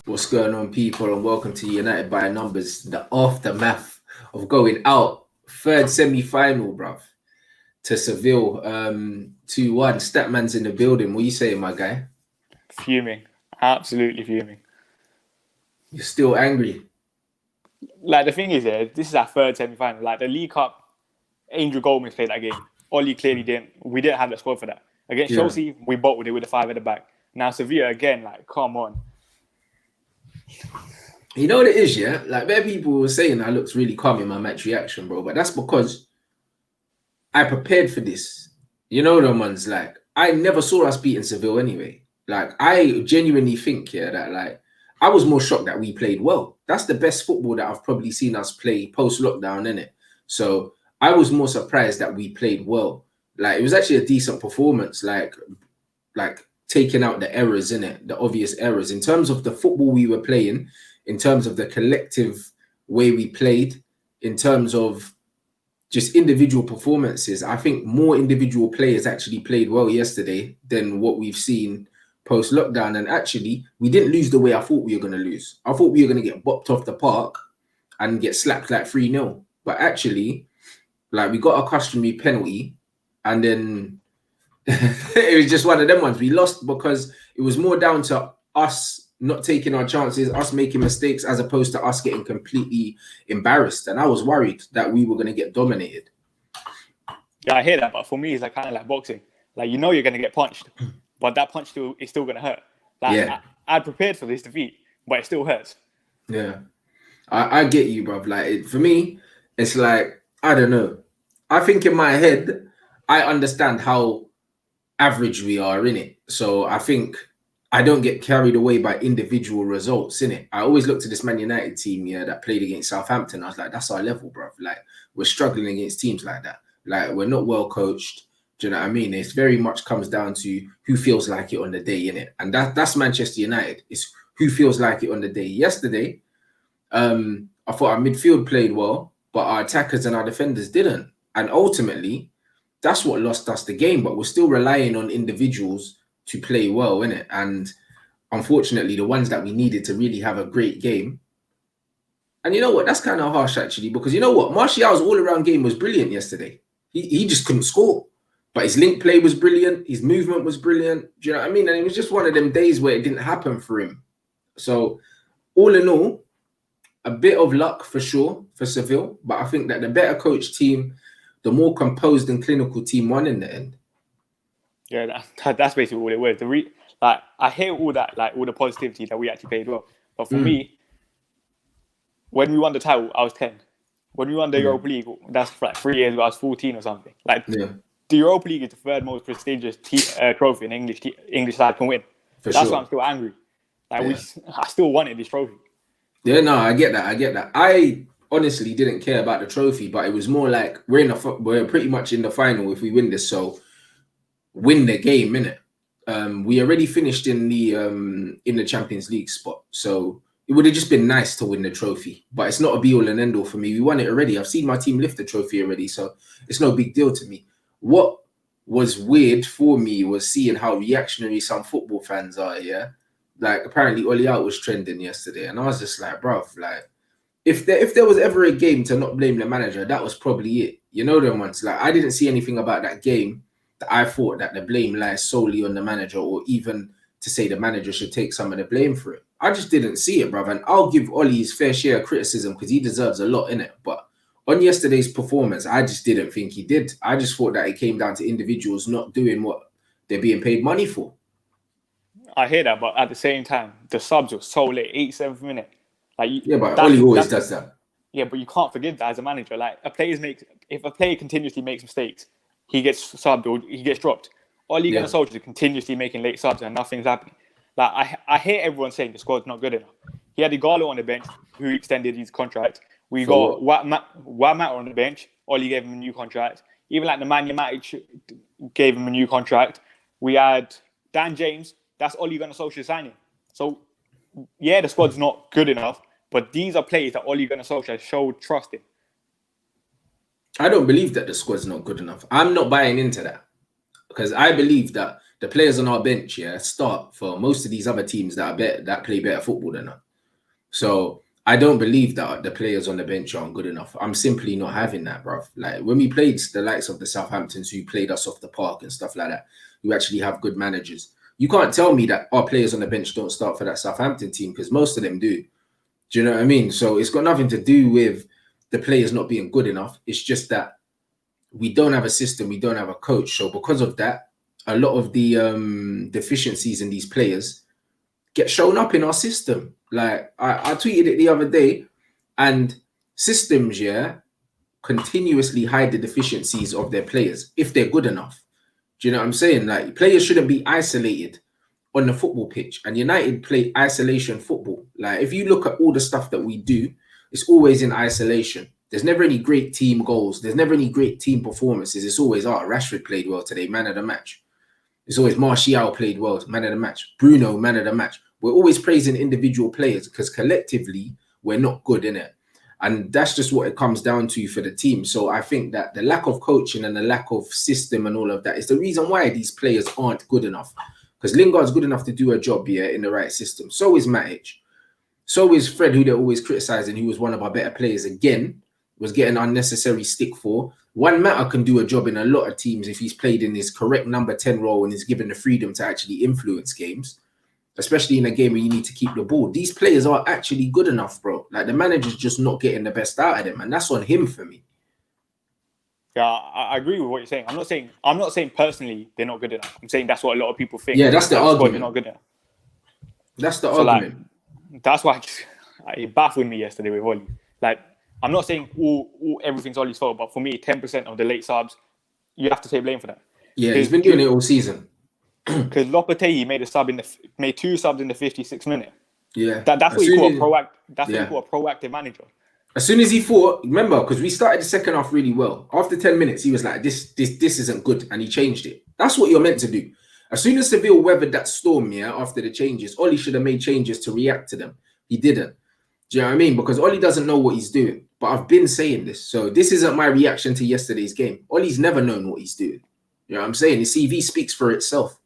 What's going on, people, and welcome to United by Numbers, the aftermath of going out third semi-final, bruv, to Seville, 2-1. Statman's in the building. What are you saying, my guy? Fuming, absolutely fuming. You're still angry? Like, the thing is, this is our third semi-final. Like, the League Cup, Angel Goldman played that game. Ollie clearly didn't. We didn't have the squad for that. Against Chelsea, we bottled it with a 5 at the back. Now Sevilla again, like, come on. You know what it is, yeah? Like, there people were saying I looked really calm in my match reaction, bro. But that's because I prepared for this. You know them ones, like, I never saw us beating Seville anyway. Like, I genuinely think, that, like, I was more shocked that we played well. That's the best football that I've probably seen us play post-lockdown, innit? So I was more surprised that we played well. Like, it was actually a decent performance, like taking out the errors, innit? The obvious errors. In terms of the football we were playing, in terms of the collective way we played, in terms of just individual performances, I think more individual players actually played well yesterday than what we've seen post-lockdown. And actually, we didn't lose the way I thought we were going to lose. I thought we were going to get bopped off the park and get slapped like 3-0. But actually, like, we got a customary penalty, and then it was just one of them ones. We lost because it was more down to us not taking our chances, us making mistakes, as opposed to us getting completely embarrassed. And I was worried that we were going to get dominated. Yeah, I hear that, but for me, it's like kind of like boxing. Like, you know you're going to get punched, but that punch is still going to hurt. Like, I prepared for this defeat, but it still hurts. Yeah, I get you, bruv. Like, for me, it's like, I don't know. I think in my head, I understand how average we are, in it. So I think I don't get carried away by individual results, in it. I always looked at this Man United team, that played against Southampton. I was like, that's our level, bruv. Like, we're struggling against teams like that. Like, we're not well coached. Do you know what I mean? It's very much comes down to who feels like it on the day, innit? And that's Manchester United. It's who feels like it on the day. Yesterday, I thought our midfield played well, but our attackers and our defenders didn't. And ultimately, that's what lost us the game. But we're still relying on individuals to play well, innit? And unfortunately, the ones that we needed to really have a great game. And you know what? That's kind of harsh, actually, because you know what? Martial's all-around game was brilliant yesterday. He just couldn't score. But his link play was brilliant. His movement was brilliant. Do you know what I mean? And it was just one of them days where it didn't happen for him. So all in all, a bit of luck for sure for Seville. But I think that the better coached team, the more composed and clinical team, won in the end. Yeah, that's basically all it was. Like, I hear all that, like, all the positivity that we actually played well. But for me, when we won the title, I was 10. When we won the Europa League, that's like 3 years ago, I was 14 or something. Like, the Europa League is the third most prestigious trophy an English side can win. That's why I'm still angry. Like, I still wanted this trophy. Yeah, no, I get that. I honestly didn't care about the trophy, but it was more like we're pretty much in the final if we win this. So win the game, innit? We already finished in the Champions League spot, so it would have just been nice to win the trophy. But it's not a be all and end all for me. We won it already. I've seen my team lift the trophy already, so it's no big deal to me. What was weird for me was seeing how reactionary some football fans are. Yeah, like apparently Ollie Out was trending yesterday, and I was just like, bruv, like if there was ever a game to not blame the manager, that was probably it. You know them ones. Like, I didn't see anything about that game that I thought that the blame lies solely on the manager, or even to say the manager should take some of the blame for it. I just didn't see it, bruv. And I'll give Ollie his fair share of criticism because he deserves a lot in it. But on yesterday's performance, I just didn't think he did. I just thought that it came down to individuals not doing what they're being paid money for. I hear that, but at the same time, the subs were so late, 87th minute. Like, but Ollie always does that. Yeah, but you can't forgive that as a manager. Like, if a player continuously makes mistakes, he gets subbed or he gets dropped. Ollie Gunnar Solskjaer is continuously making late subs and nothing's happening. Like, I hear everyone saying the squad's not good enough. He had Igalo on the bench who extended his contract. We got Wamata on the bench. Ollie gave him a new contract. Even like the Man United gave him a new contract. We had Dan James. That's Ollie Gunnar Solskjaer signing. So, yeah, the squad's not good enough, but these are players that Ollie Gunnar Solskjaer showed trust in. I don't believe that the squad's not good enough. I'm not buying into that because I believe that the players on our bench, start for most of these other teams that play better football than us. So I don't believe that the players on the bench aren't good enough. I'm simply not having that, bruv. Like when we played the likes of the Southamptons who played us off the park and stuff like that, who actually have good managers. You can't tell me that our players on the bench don't start for that Southampton team because most of them do. Do you know what I mean? So it's got nothing to do with the players not being good enough. It's just that we don't have a system. We don't have a coach. So because of that, a lot of the deficiencies in these players get shown up in our system. Like I tweeted it the other day, and systems, continuously hide the deficiencies of their players if they're good enough. Do you know what I'm saying? Like players shouldn't be isolated on the football pitch, and United play isolation football. Like if you look at all the stuff that we do, it's always in isolation. There's never any great team goals. There's never any great team performances. It's always, Rashford played well today, man of the match. It's always Martial played well, man of the match. Bruno, man of the match. We're always praising individual players because collectively we're not good, innit? And that's just what it comes down to for the team. So I think that the lack of coaching and the lack of system and all of that is the reason why these players aren't good enough. Because Lingard's good enough to do a job here in the right system. So is Matic. So is Fred, who they're always criticizing, who was one of our better players again, was getting unnecessary stick for. Juan Mata can do a job in a lot of teams if he's played in his correct number 10 role and is given the freedom to actually influence games, especially in a game where you need to keep the ball. These players are actually good enough, bro. Like the manager's just not getting the best out of them, and that's on him for me. Yeah, I agree with what you're saying. I'm not saying personally they're not good enough. I'm saying that's what a lot of people think. Yeah, that's the argument. They're not good enough. That's the argument. Like, that's why it baffled me yesterday with Oli. Like, I'm not saying everything's Oli's fault, but for me, 10% of the late subs, you have to take blame for that. Yeah, he's been doing it all season. Because Lopetegui made 2 subs in the 56th minute. Yeah, that's what you call a proactive manager. As soon as he thought, remember, because we started the second half really well. After 10 minutes, he was like, this isn't good, and he changed it. That's what you're meant to do. As soon as Sevilla weathered that storm, after the changes, Oli should have made changes to react to them. He didn't. Do you know what I mean? Because Oli doesn't know what he's doing. But I've been saying this. So this isn't my reaction to yesterday's game. Oli's never known what he's doing. You know what I'm saying? His CV speaks for itself.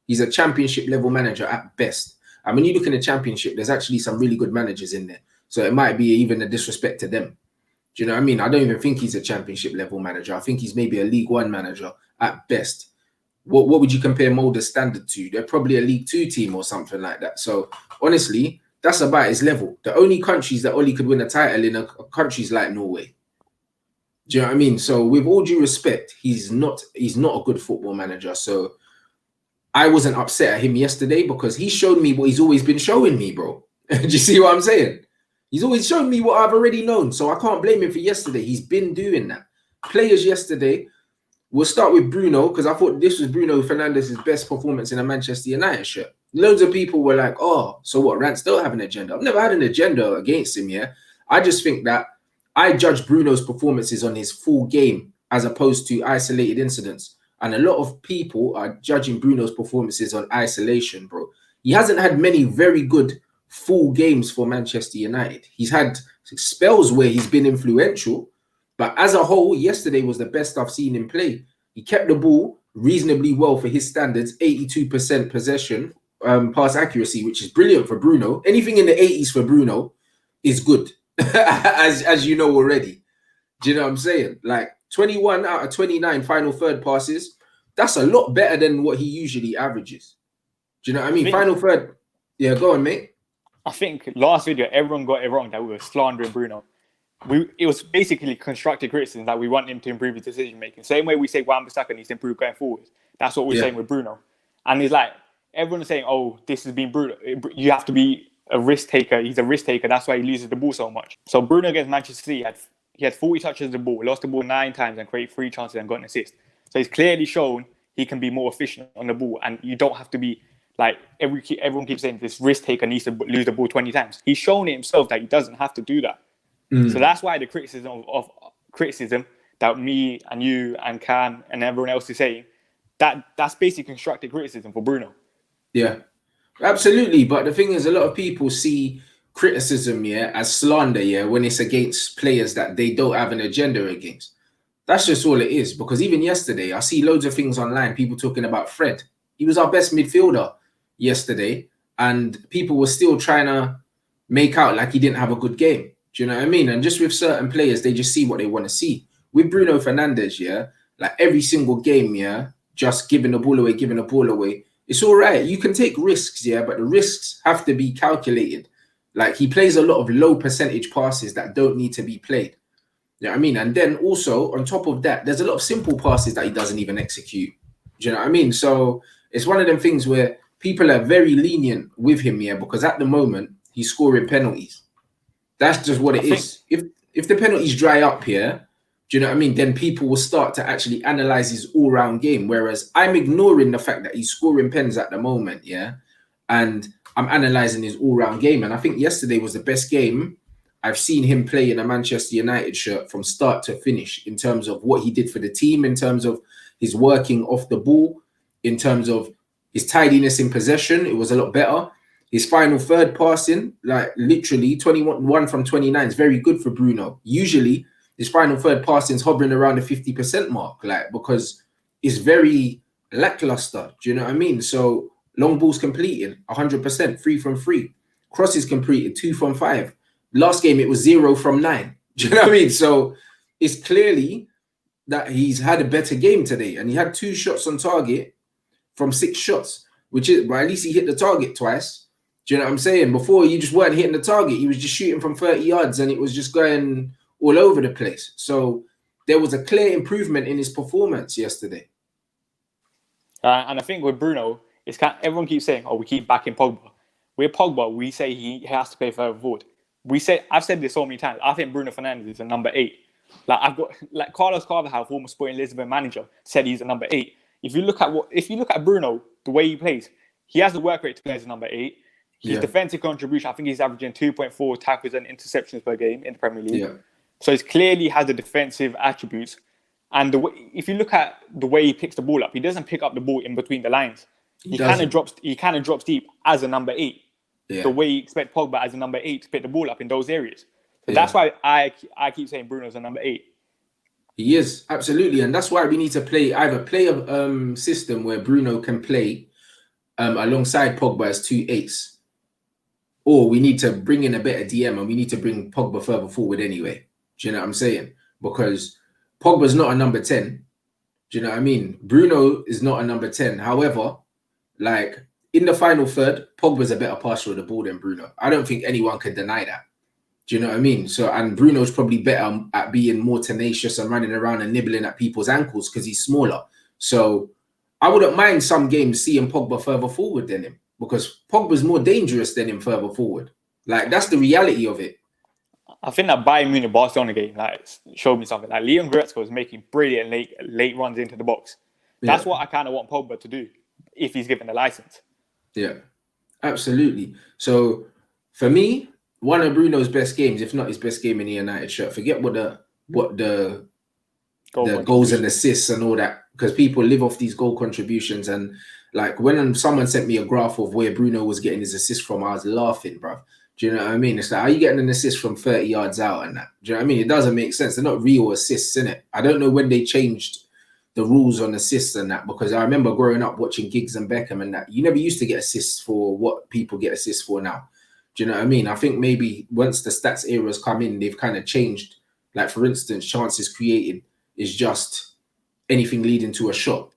He's a championship level manager at best. And when you look in the championship, there's actually some really good managers in there. So it might be even a disrespect to them. Do you know what I mean? I don't even think he's a championship level manager. I think he's maybe a League One manager at best. What would you compare Mulder's standard to? They're probably a League Two team or something like that. So honestly, that's about his level. The only countries that Oli could win a title in are countries like Norway. Do you know what I mean? So with all due respect, he's not a good football manager. So I wasn't upset at him yesterday because he showed me what he's always been showing me, bro. Do you see what I'm saying? He's always shown me what I've already known. So I can't blame him for yesterday. He's been doing that. Players yesterday, we'll start with Bruno because I thought this was Bruno Fernandes' best performance in a Manchester United shirt. Loads of people were like, oh, so what? Rants don't have an agenda. I've never had an agenda against him, I just think that I judge Bruno's performances on his full game as opposed to isolated incidents. And a lot of people are judging Bruno's performances on isolation, bro. He hasn't had many very good full games for Manchester United. He's had spells where he's been influential, but as a whole, yesterday was the best I've seen him play. He kept the ball reasonably well for his standards, 82% possession, pass accuracy, which is brilliant for Bruno. Anything in the 80s for Bruno is good, as you know already. Do you know what I'm saying? Like 21 out of 29 final third passes, that's a lot better than what he usually averages. Do you know what I mean? Final third. Yeah, go on, mate. I think last video, everyone got it wrong that we were slandering Bruno. It was basically constructive criticism that we want him to improve his decision making. Same way we say Wan-Bissaka needs to improve going forward. That's what we're saying with Bruno. And it's like, everyone is saying, oh, this has been Bruno. You have to be a risk taker. He's a risk taker. That's why he loses the ball so much. So Bruno against Manchester City, he had 40 touches of the ball, lost the ball 9 times and created 3 chances and got an assist. So he's clearly shown he can be more efficient on the ball. And you don't have to be like, everyone keeps saying this risk taker needs to lose the ball 20 times. He's shown it himself that he doesn't have to do that. So that's why the criticism that me and you and Can and everyone else is saying, that's basically constructive criticism for Bruno. Yeah, absolutely. But the thing is, a lot of people see criticism, as slander, when it's against players that they don't have an agenda against. That's just all it is. Because even yesterday, I see loads of things online, people talking about Fred. He was our best midfielder yesterday, and people were still trying to make out like he didn't have a good game. Do you know what I mean? And just with certain players, they just see what they want to see. With Bruno Fernandes, yeah, like every single game, yeah, just giving the ball away. It's all right. You can take risks, yeah, but the risks have to be calculated. Like he plays a lot of low percentage passes that don't need to be played. You know what I mean? And then also on top of that, there's a lot of simple passes that he doesn't even execute. Do you know what I mean? So it's one of them things where people are very lenient with him, yeah, because at the moment he's scoring penalties. That's just what it is. If the penalties dry up here, do you know what I mean? Then people will start to actually analyze his all-round game. Whereas I'm ignoring the fact that he's scoring pens at the moment, yeah, and I'm analyzing his all-round game. And I think yesterday was the best game I've seen him play in a Manchester United shirt from start to finish in terms of what he did for the team, in terms of his working off the ball, in terms of his tidiness in possession. It was a lot better. His final third passing, like literally 21 from 29 is very good for Bruno. Usually his final third passing is hovering around the 50% mark, like, because it's very lackluster. Do you know what I mean? So long balls completed 100%, 3 from 3. Crosses completed 2 from 5. Last game it was 0 from 9. Do you know what I mean? So it's clearly that he's had a better game today, and he had 2 shots on target from 6 shots, which is, well, at least he hit the target twice. Do you know what I'm saying? Before, you just weren't hitting the target. He was just shooting from 30 yards and it was just going all over the place. So there was a clear improvement in his performance yesterday. And I think with Bruno, it's everyone keeps saying, "Oh, we keep backing Pogba." With Pogba, we say he has to play further forward. I've said this so many times. I think Bruno Fernandes is a number 8. Like Carlos Carvalhal, former Sporting Lisbon manager, said he's a number 8. If you look at Bruno, the way he plays, he has the work rate to play as a number 8. His defensive contribution, I think he's averaging 2.4 tackles and interceptions per game in the Premier League. Yeah. So he clearly has the defensive attributes. And if you look at the way he picks the ball up, he doesn't pick up the ball in between the lines. He kind of drops deep as a number 8. Yeah. The way you expect Pogba as a number 8 to pick the ball up in those areas. So that's why I keep saying Bruno's a number 8. He is, absolutely. And that's why we need to play a system where Bruno can play alongside Pogba as 2 8s. Or we need to bring in a better DM and we need to bring Pogba further forward anyway. Do you know what I'm saying? Because Pogba's not a number 10. Do you know what I mean? Bruno is not a number 10. However, like in the final third, Pogba's a better passer of the ball than Bruno. I don't think anyone can deny that. Do you know what I mean? So, and Bruno's probably better at being more tenacious and running around and nibbling at people's ankles because he's smaller. So I wouldn't mind some games seeing Pogba further forward than him, because Pogba's more dangerous than him further forward. Like, that's the reality of it. I think that Bayern Munich Barcelona game showed me something. Like, Leon Goretzka was making brilliant late runs into the box. That's what I kind of want Pogba to do if he's given the license. Yeah, absolutely. So for me, one of Bruno's best games, if not his best game in the United shirt. Forget what the goals and assists and all that, because people live off these goal contributions. And like when someone sent me a graph of where Bruno was getting his assist from, I was laughing, bro. Do you know what I mean? It's like, are you getting an assist from 30 yards out and that? Do you know what I mean? It doesn't make sense. They're not real assists, innit? I don't know when they changed the rules on assists and that, because I remember growing up watching Giggs and Beckham and that. You never used to get assists for what people get assists for now. Do you know what I mean? I think maybe once the stats eras come in, they've kind of changed. Like, for instance, chances created is just anything leading to a shot.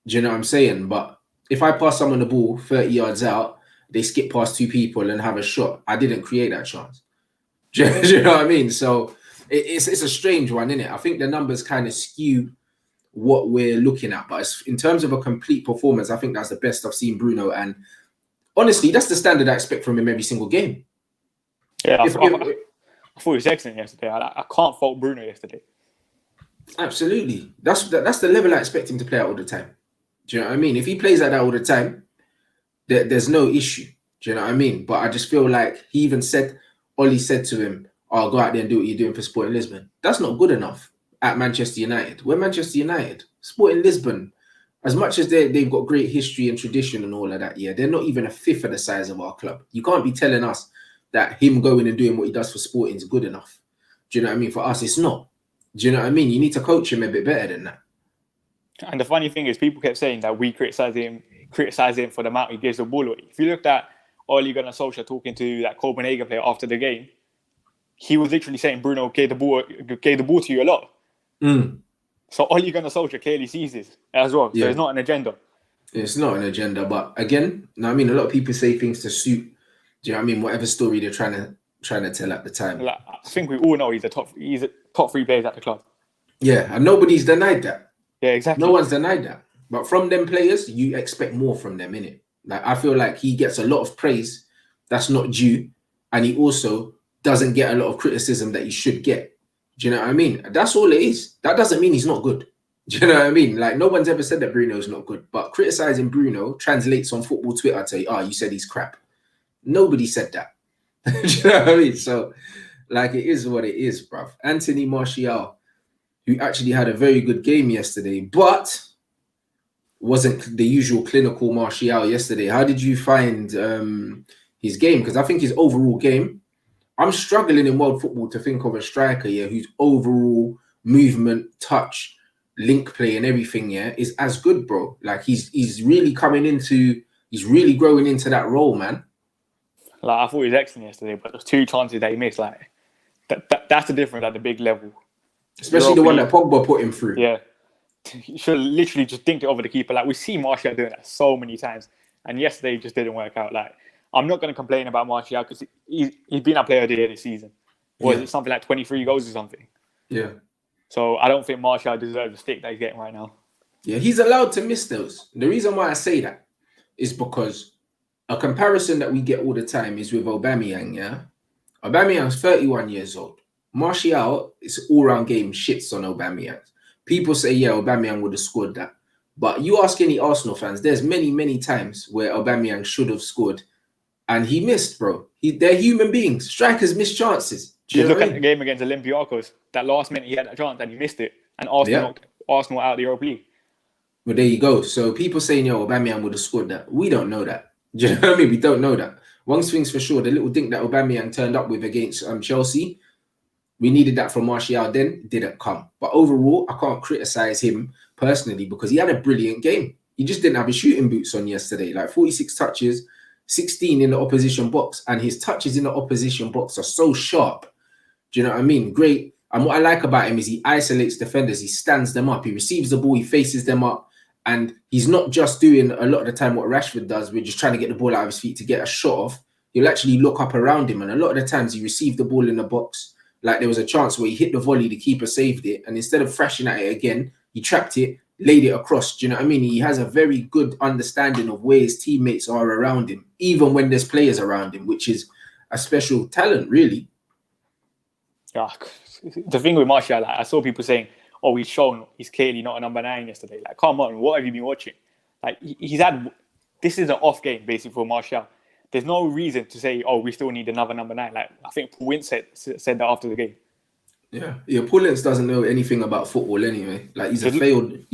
Do you know what I'm saying? But if I pass someone the ball 30 yards out, they skip past 2 people and have a shot, I didn't create that chance. Do you know what I mean? So it's a strange one, isn't it? I think the numbers kind of skew what we're looking at. But in terms of a complete performance, I think that's the best I've seen Bruno. And honestly, that's the standard I expect from him every single game. Yeah, I thought he was excellent yesterday. I can't fault Bruno yesterday. Absolutely. That's the level I expect him to play at all the time. Do you know what I mean? If he plays like that all the time, there's no issue. Do you know what I mean? But I just feel like Ollie said to him, "Oh, go out there and do what you're doing for Sporting Lisbon." That's not good enough at Manchester United. We're Manchester United. Sporting Lisbon, as much as they've got great history and tradition and all of that, yeah, they're not even a fifth of the size of our club. You can't be telling us that him going and doing what he does for Sporting is good enough. Do you know what I mean? For us, it's not. Do you know what I mean? You need to coach him a bit better than that. And the funny thing is, people kept saying that we criticize him criticise him for the amount he gives the ball away. If you looked at Ole Gunnar Solskjaer talking to that Copenhagen player after the game, he was literally saying Bruno gave the ball to you a lot. So Ole Gunnar Solskjaer clearly sees this as well. So it's not an agenda. It's not an agenda, but again, I mean, a lot of people say things to suit. Do you know what I mean? Whatever story they're trying to tell at the time. Like, I think we all know he's a top 3 players at the club. Yeah, and nobody's denied that. Yeah, exactly. No one's denied that. But from them players, you expect more from them, innit? Like, I feel like he gets a lot of praise that's not due, and he also doesn't get a lot of criticism that he should get. Do you know what I mean? That's all it is. That doesn't mean he's not good. Do you know what I mean? Like, no one's ever said that Bruno's not good, but criticizing Bruno translates on football Twitter to say, you said he's crap. Nobody said that. Do you know what I mean? So, like, it is what it is, bruv. Anthony Martial, who actually had a very good game yesterday, but wasn't the usual clinical Martial yesterday. How did you find his game? Because I think his overall game, I'm struggling in world football to think of a striker, whose overall movement, touch, link play and everything, is as good, bro. Like, he's really he's really growing into that role, man. Like, I thought he was excellent yesterday, but there's 2 chances that he missed. Like, that's the difference at the big level. Especially the one that Pogba put him through. Yeah. He should have literally just dinked it over the keeper. Like, we see Martial doing that so many times. And yesterday it just didn't work out. Like, I'm not going to complain about Martial because he's been our player of the year this season. Or is it something like 23 goals or something? Yeah. So I don't think Martial deserves the stick that he's getting right now. Yeah, he's allowed to miss those. The reason why I say that is because a comparison that we get all the time is with Aubameyang, Aubameyang's 31 years old. Martial, it's all-round game, shits on Aubameyang. People say, Aubameyang would have scored that. But you ask any Arsenal fans, there's many, many times where Aubameyang should have scored and he missed, bro. They're human beings. Strikers miss chances. You look at the game against Olympiacos, that last minute he had that chance and he missed it. And Arsenal knocked Arsenal out of the Europa League. Well, there you go. So people saying, Aubameyang would have scored that. We don't know that. Do you know what I mean? We don't know that. One thing's for sure, the little dink that Aubameyang turned up with against Chelsea, we needed that from Martial then, it didn't come. But overall, I can't criticize him personally because he had a brilliant game. He just didn't have his shooting boots on yesterday. Like 46 touches, 16 in the opposition box, and his touches in the opposition box are so sharp. Do you know what I mean? Great. And what I like about him is he isolates defenders. He stands them up. He receives the ball. He faces them up. And he's not just doing a lot of the time what Rashford does. We're just trying to get the ball out of his feet to get a shot off. He'll actually look up around him. And a lot of the times he received the ball in the box. Like there was a chance where he hit the volley, the keeper saved it. And instead of thrashing at it again, he trapped it, laid it across. Do you know what I mean? He has a very good understanding of where his teammates are around him, even when there's players around him, which is a special talent, really. Yeah. The thing with Martial, like, I saw people saying, he's shown he's clearly not a number 9 yesterday. Like, come on, what have you been watching? Like, this is an off game, basically, for Martial. There's no reason to say, we still need another number 9. Like, I think Paul Ince said that after the game. Yeah, Paul Ince doesn't know anything about football anyway. Like, he's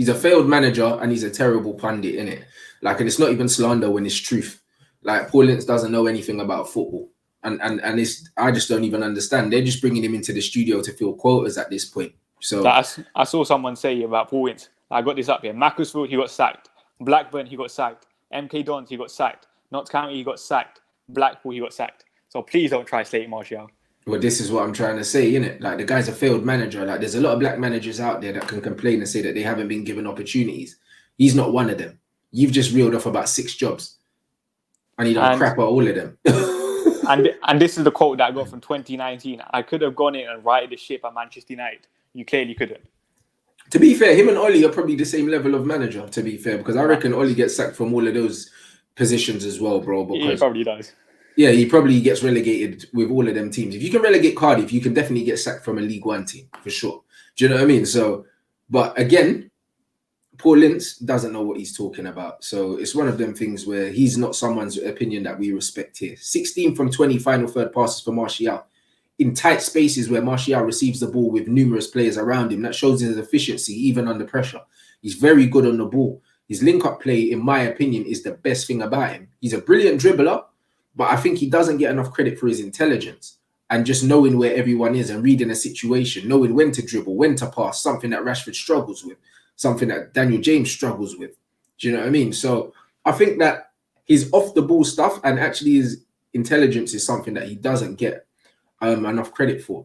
a failed manager and he's a terrible pundit, innit? Like, and it's not even slander when it's truth. Like, Paul Ince doesn't know anything about football. And I just don't even understand. They're just bringing him into the studio to fill quotas at this point. So I saw someone say about Paul Ince. I got this up here. Macclesfield, he got sacked. Blackburn, he got sacked. MK Dons, he got sacked. Notts County, he got sacked. Blackpool, he got sacked. So please don't try slating Martial. Well, this is what I'm trying to say, innit? Like, the guy's a failed manager. Like, there's a lot of black managers out there that can complain and say that they haven't been given opportunities. He's not one of them. You've just reeled off about 6 jobs. And he done crap at all of them. and this is the quote that I got from 2019. I could have gone in and righted the ship at Manchester United. You clearly couldn't. To be fair, him and Ollie are probably the same level of manager, to be fair, because I reckon Ollie gets sacked from all of those positions as well, bro. Because, he probably does. Yeah, he probably gets relegated with all of them teams. If you can relegate Cardiff, you can definitely get sacked from a League One team, for sure. Do you know what I mean? So, but again, Paul Ince doesn't know what he's talking about. So it's one of them things where he's not someone's opinion that we respect here. 16 from 20 final third passes for Martial. In tight spaces where Martial receives the ball with numerous players around him. That shows his efficiency, even under pressure. He's very good on the ball. His link-up play, in my opinion, is the best thing about him. He's a brilliant dribbler, but I think he doesn't get enough credit for his intelligence and just knowing where everyone is and reading a situation, knowing when to dribble, when to pass, something that Rashford struggles with, something that Daniel James struggles with. Do you know what I mean? So I think that his off the ball stuff and actually his intelligence is something that he doesn't get enough credit for.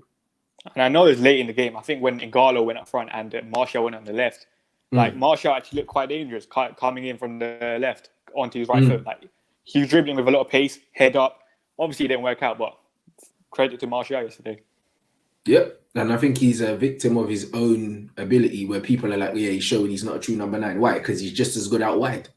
And I know it's late in the game. I think when Igalo went up front and Martial went on the left, like Martial actually looked quite dangerous coming in from the left onto his right foot. Like he was dribbling with a lot of pace, head up. Obviously, it didn't work out, but credit to Martial yesterday. Yep, and I think he's a victim of his own ability where people are like, yeah, he's showing he's not a true number 9. Why? Because he's just as good out wide.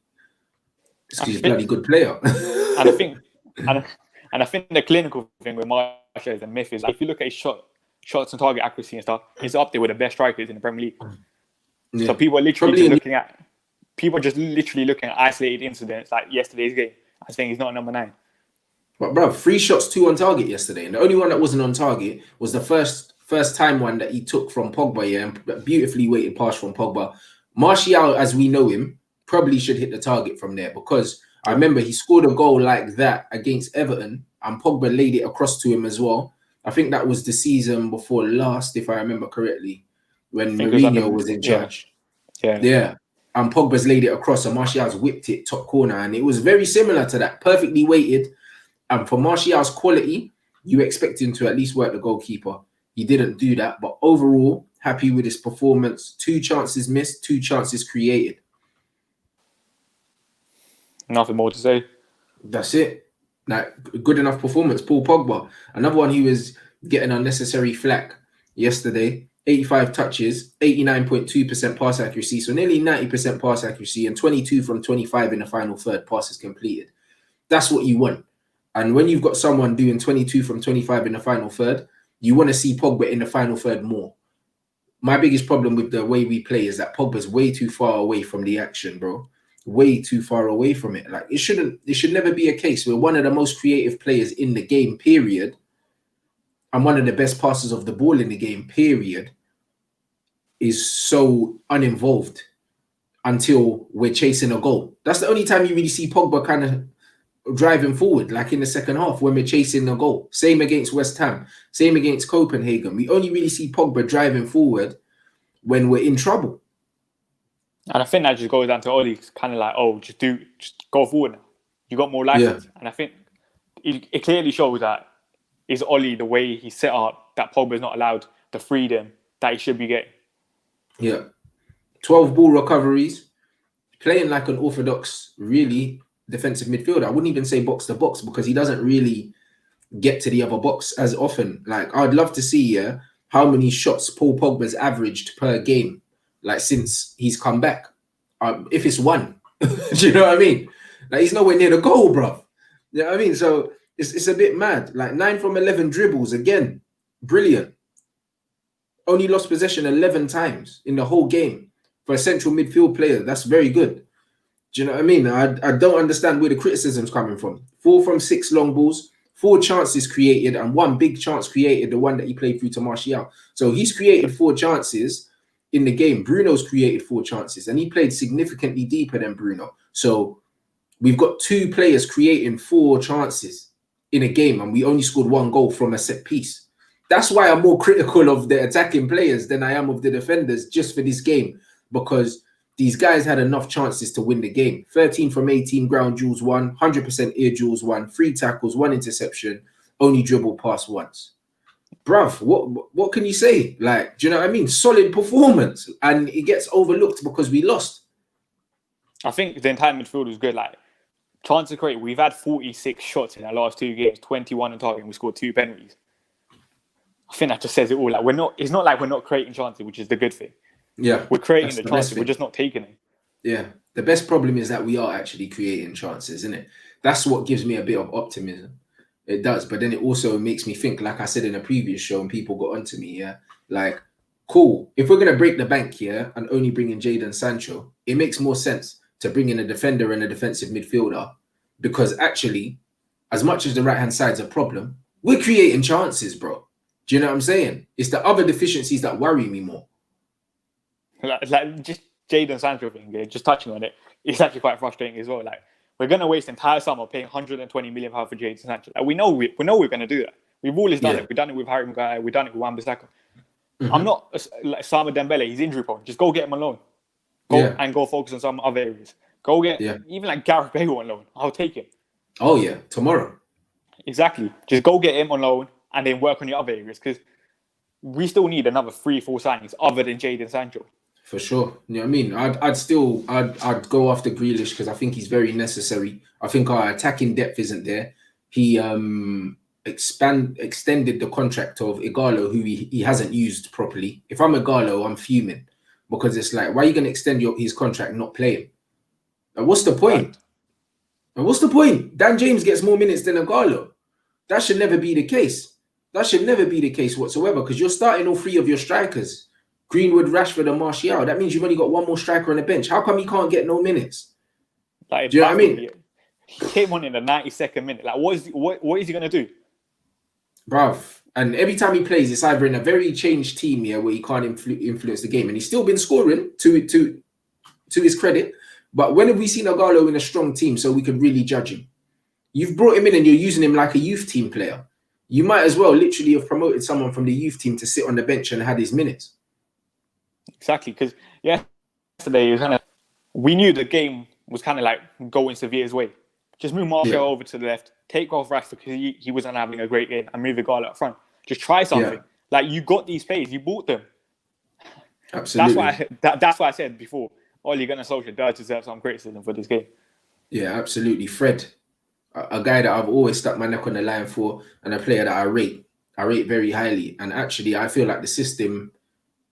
He's a bloody good player. And I think the clinical thing with Martial is a myth is like, if you look at his shots and target accuracy and stuff, he's up there with the best strikers in the Premier League. Yeah. So people are literally just looking at isolated incidents like yesterday's game and saying he's not a number 9. But bro, 3 shots, 2 on target yesterday, and the only one that wasn't on target was the first time one that he took from Pogba, yeah, and beautifully weighted pass from Pogba. Martial, as we know him, probably should hit the target from there, because I remember he scored a goal like that against Everton, and Pogba laid it across to him as well. I think that was the season before last, if I remember correctly, when Mourinho was in charge. Yeah. And Pogba's laid it across, and Martial's whipped it top corner, and it was very similar to that, perfectly weighted. And for Martial's quality, you expect him to at least work the goalkeeper. He didn't do that, but overall, happy with his performance. 2 chances missed, 2 chances created. Nothing more to say. That's it. Like, good enough performance. Paul Pogba, another one who was getting unnecessary flack yesterday. 85 touches, 89.2% pass accuracy, so nearly 90% pass accuracy, and 22 from 25 in the final third passes completed. That's what you want. And when you've got someone doing 22 from 25 in the final third, you want to see Pogba in the final third more. My biggest problem with the way we play is that Pogba's way too far away from the action, bro. Way too far away from it. Like, it should never be a case where one of the most creative players in the game, period, and one of the best passers of the ball in the game, period, is so uninvolved until we're chasing a goal. That's the only time you really see Pogba kind of driving forward, like in the second half when we're chasing the goal. Same against West Ham, same against Copenhagen. We only really see Pogba driving forward when we're in trouble. And I think that just goes down to Oli, kind of like, just go forward now. You got more license. Yeah. And I think it clearly shows that is Oli, the way he's set up, that Pogba's not allowed the freedom that he should be getting. Yeah. 12 ball recoveries, playing like an orthodox, really defensive midfielder. I wouldn't even say box to box, because he doesn't really get to the other box as often. Like, I'd love to see how many shots Paul Pogba's averaged per game, like since he's come back. If it's 1, do you know what I mean? Like, he's nowhere near the goal, bro. You know what I mean? So it's a bit mad. Like 9 from 11 dribbles again, brilliant. Only lost possession 11 times in the whole game for a central midfield player. That's very good. Do you know what I mean? I don't understand where the criticism's coming from. 4 from 6 long balls, 4 chances created, and 1 big chance created, the one that he played through to Martial. So he's created 4 chances in the game. Bruno's created 4 chances, and he played significantly deeper than Bruno. So we've got 2 players creating 4 chances in a game, and we only scored 1 goal from a set piece. That's why I'm more critical of the attacking players than I am of the defenders just for this game, because these guys had enough chances to win the game. 13 from 18 ground duels, 1, 100% air duels, 1, 3 tackles, 1 interception, only dribble past once. Bruv, what can you say? Like, do you know what I mean? Solid performance, and it gets overlooked because we lost. I think the entire midfield was good. Like, chances created, we've had 46 shots in our last 2 games, 21 on target, and we scored 2 penalties. I think that just says it all. Like, it's not like we're not creating chances, which is the good thing. Yeah, we're creating the chances, we're just not taking it. Yeah, the best problem is that we are actually creating chances, isn't it? That's what gives me a bit of optimism. It does, but then it also makes me think, like I said in a previous show, and people got onto me, yeah, like, cool, if we're going to break the bank here and only bring in Jadon Sancho, it makes more sense to bring in a defender and a defensive midfielder, because actually, as much as the right-hand side's a problem, we're creating chances, bro. Do you know what I'm saying? It's the other deficiencies that worry me more. Like just Jadon Sancho thing, just touching on it, it's actually quite frustrating as well. Like, we're going to waste the entire summer paying £120 million for Jadon Sancho. Like, we know we're going to do that. We've always done it. We've done it with Harry Maguire. We've done it with Wan-Bissaka. I'm not like Sama Dembele. He's injury prone. Just go get him alone. Go focus on some other areas. Go get Yeah. even like Gareth Bale on loan. I'll take him. Oh yeah, tomorrow. Exactly. Just go get him on loan and then work on your other areas because we still need another 3-4 signings other than Jadon Sancho. For sure. You know what I mean? I'd go after Grealish because I think he's very necessary. I think our attacking depth isn't there. He extended the contract of Igalo, who he hasn't used properly. If I'm Igalo, I'm fuming because it's like, why are you going to extend his contract and not play him? And what's the point? Right. And what's the point? Dan James gets more minutes than Igalo. That should never be the case. That should never be the case whatsoever because you're starting all three of your strikers. Greenwood, Rashford, and Martial. That means you've only got one more striker on the bench. How come he can't get no minutes? Like, do you know what I mean? He came on in the 92nd minute. Like, what is he going to do? Bruv. And every time he plays, it's either in a very changed team here where he can't influence the game. And he's still been scoring to his credit. But when have we seen Igalo in a strong team so we could really judge him? You've brought him in and you're using him like a youth team player. You might as well literally have promoted someone from the youth team to sit on the bench and had his minutes. Exactly, because yesterday we knew the game was kind of like going Sevilla's way. Just move Martial over to the left, take off Rashford because he wasn't having a great game, and move the guy up front. Just try something. Yeah. Like you got these players, you bought them. Absolutely. That's why I said before. Ole Gunnar Solskjaer does deserve some criticism for this game. Yeah, absolutely. Fred, a guy that I've always stuck my neck on the line for, and a player that I rate very highly. And actually, I feel like the system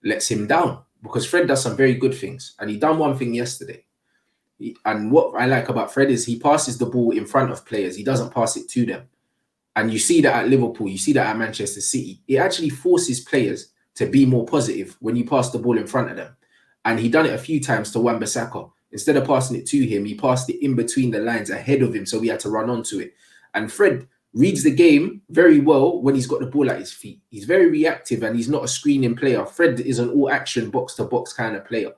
lets him down because Fred does some very good things. And he done one thing yesterday. And what I like about Fred is he passes the ball in front of players. He doesn't pass it to them. And you see that at Liverpool, you see that at Manchester City. It actually forces players to be more positive when you pass the ball in front of them. And he done it a few times to Wan-Bissaka. Instead of passing it to him, he passed it in between the lines ahead of him, so we had to run onto it. And Fred reads the game very well when he's got the ball at his feet. He's very reactive and he's not a screening player. Fred is an all-action, box-to-box kind of player.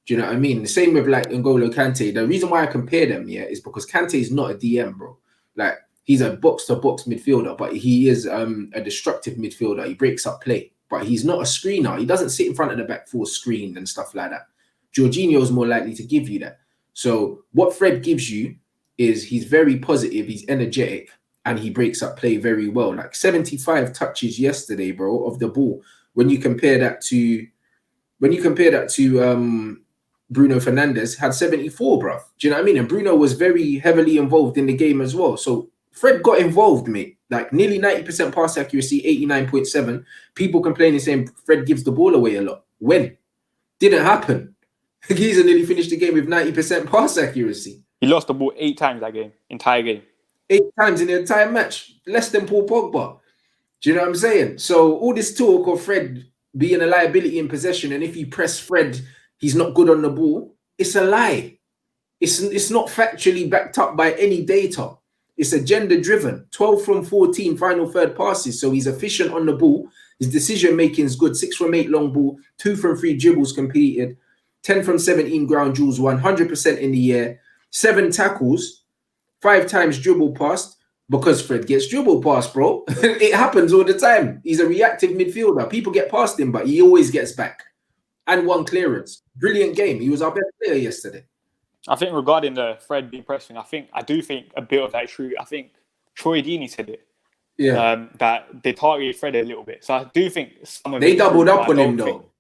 Do you know what I mean? The same with like N'Golo Kante. The reason why I compare them, is because Kante is not a DM, bro. Like, he's a box-to-box midfielder, but he is a destructive midfielder. He breaks up play, but he's not a screener. He doesn't sit in front of the back four screened and stuff like that. Jorginho is more likely to give you that. So what Fred gives you is he's very positive, he's energetic, and he breaks up play very well. Like 75 touches yesterday, bro, of the ball. When you compare that to Bruno Fernandes, had 74, bro. Do you know what I mean? And Bruno was very heavily involved in the game as well. So Fred got involved, mate. Like nearly 90% pass accuracy, 89.7. People complaining saying Fred gives the ball away a lot. When? Didn't happen. Geezer nearly finished the game with 90% pass accuracy. He lost the ball 8 times that game, entire game. 8 times in the entire match, less than Paul Pogba. Do you know what I'm saying? So all this talk of Fred being a liability in possession, and if you press Fred, he's not good on the ball, it's a lie. It's not factually backed up by any data. It's agenda-driven. 12 from 14 final third passes, so he's efficient on the ball. His decision-making is good. 6 from 8 long ball, 2 from 3 dribbles completed. 10 from 17 ground duels, 100% in the air, 7 tackles, 5 times dribble passed, because Fred gets dribble passed, bro. It happens all the time. He's a reactive midfielder. People get past him, but he always gets back. And 1 clearance. Brilliant game. He was our best player yesterday. I think regarding the Fred being pressing, I do think a bit of that is true. I think Troy Deeney said it. Yeah. That they targeted Fred a little bit. So I do think some of they doubled up on him, though.